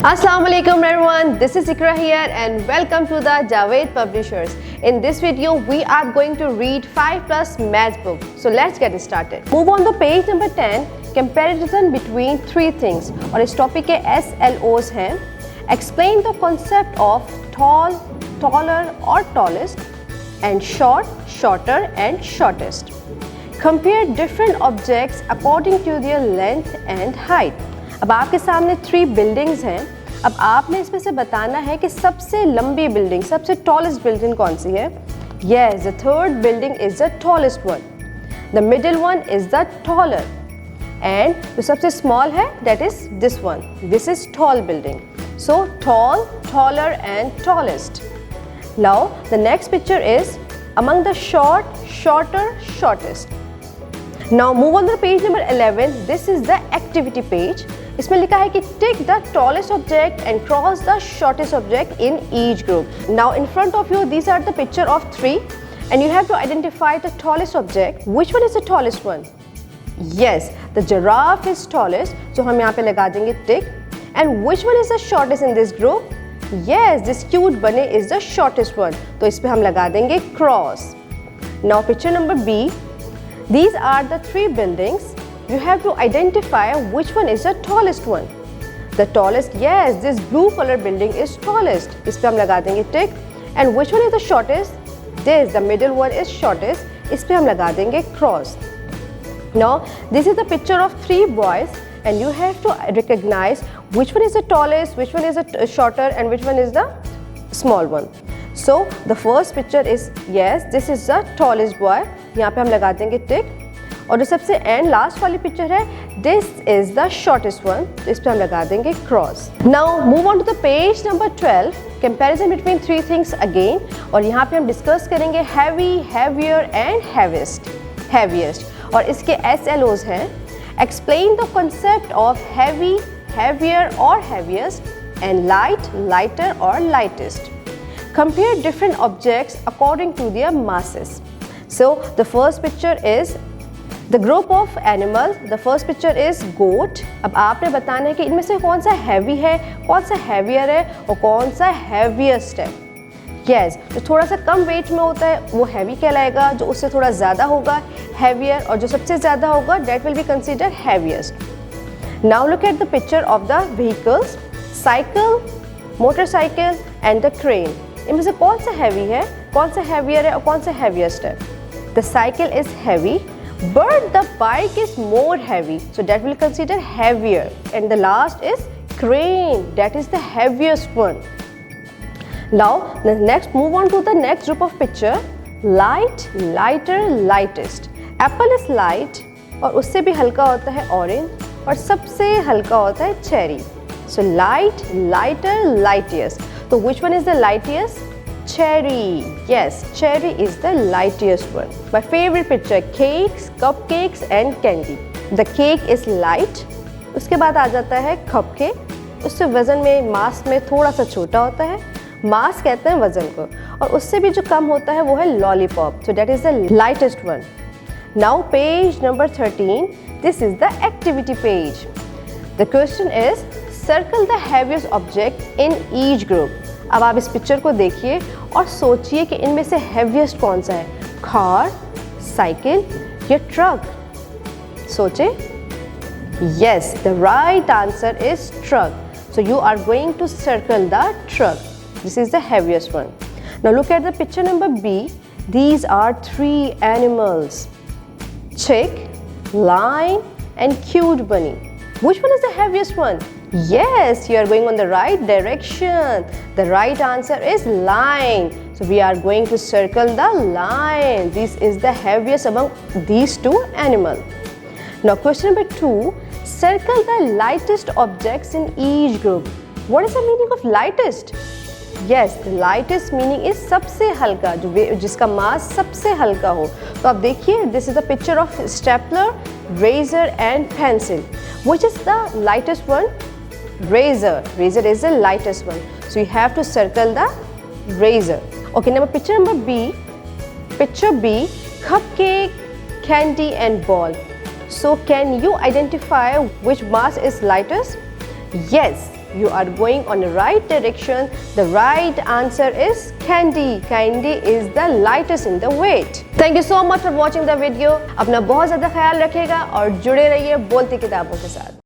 Assalamu alaikum everyone, this is Ikra here and welcome to the Javed Publishers. In this video, we are going to read 5 plus maths book. So let's get started. Move on to page number 10, comparison between three things. और इस topic के SLOs हैं. Explain the concept of tall, taller or tallest and short, shorter and shortest. Compare different objects according to their length and height. अब आपके सामने 3 buildings हैं. अब आपने इसमें से बताना है कि सबसे लंबी बिल्डिंग, सबसे टॉलेस्ट बिल्डिंग कौन सी है. Yes, the third building is the tallest one. The middle one is the taller. And जो सबसे small है, that is this one. This is tall building. So tall, taller and tallest. Now the next picture is among the short, shorter, shortest. Now move on to page number 11. This is the activity page. इसमें लिखा है कि take the tallest object and cross the shortest object in each group. Now in front of you, these are the picture of 3 and you have to identify the tallest object. Which one is the tallest one? Yes, the giraffe is tallest. So हम यहाँ पे लगा देंगे tick. And which one is the shortest in this group? Yes, this cute bunny is the shortest one. तो इस पे हम लगा देंगे cross. Now picture number B. These are the 3 buildings. You have to identify which one is the tallest one. The tallest, yes, this blue color building is tallest. इस पे हम लगा देंगे tick. And which one is the shortest? This, the middle one is shortest. इस पे हम लगा देंगे cross. Now, this is the picture of 3 boys and you have to recognize which one is the tallest, which one is the shorter and which one is the small one. So, the first picture is, yes, this is the tallest boy. यहाँ पे हम लगा देंगे tick. और जो सबसे end last वाली picture है, this is the shortest one. तो इस पे हम लगा देंगे cross. Now move on to the page number 12, comparison between 3 things again. और यहाँ पे हम डिस्कस करेंगे हैवी, हैवियर एंड हैवीएस्ट. और इसके SLOs हैं. Explain the concept of heavy, heavier और हैवीएस्ट एंड लाइट, लाइटर और lightest. Compare different objects according to their masses. So the first picture is the group of animals. The first picture is goat. अब आपने बताना है कि इनमें से कौन सा heavy है, कौन सा heavier है और कौन सा heaviest है. Yes, जो थोड़ा सा कम weight में होता है वो heavy कहलाएगा, जो उससे थोड़ा ज़्यादा होगा heavier और जो सबसे ज़्यादा होगा that will be considered heaviest. Now look at the picture of the vehicles, cycle, motorcycle and the crane. इनमें से कौन सा heavy है, कौन सा heavier है और कौन सा heaviest है. The cycle is heavy, but the bike is more heavy, so that will consider heavier. And the last is crane, that is the heaviest one. Now the next, move on to the next group of picture. Light, lighter, lightest. Apple is light और उससे भी हल्का होता है orange और सबसे हल्का होता है cherry. So light, lighter, lightest. So which one is the lightest? Cherry. Yes, cherry is the lightest one. My favorite picture, cakes, cupcakes and candy. The cake is light. उसके बाद आ जाता है cupcake. उससे वज़न में, मास में थोड़ा सा छोटा होता है. मास कहते हैं वज़न को. और उससे भी जो कम होता है वो है lollipop. So that is the lightest one. Now page number 13. This is the activity page. The question is, circle the heaviest object in each group. अब आप इस पिक्चर को देखिए और सोचिए कि इनमें से हैवीएस्ट कौन सा है, कार, साइकिल या ट्रक. सोचे. Yes, the right answer is truck. So you are going to circle the truck. This is the heaviest one. Now look at the picture number B. These are 3 animals, chick, lion and cute bunny. Which one is the heaviest one? Yes, you are going on the right direction. The right answer is lion. So we are going to circle the lion. This is the heaviest among these 2 animals. Now question number 2. Circle the lightest objects in each group. What is the meaning of lightest? Yes, the lightest meaning is सबसे हल्का, जिसका मास सबसे हल्का हो. तो आप देखिए, this is the picture of stapler, razor and pencil. Which is the lightest one? Razor. Razor is the lightest one. So you have to circle the razor. Okay, now picture number B. Picture B, cupcake, candy and ball. So can you identify which mass is lightest? Yes, You are going on the right direction. The right answer is candy. Candy is the lightest in the weight. Thank you so much for watching the video. अपना बहुत ज़्यादा ख्याल रखिएगा और जुड़े रहिए बोलती किताबों के साथ.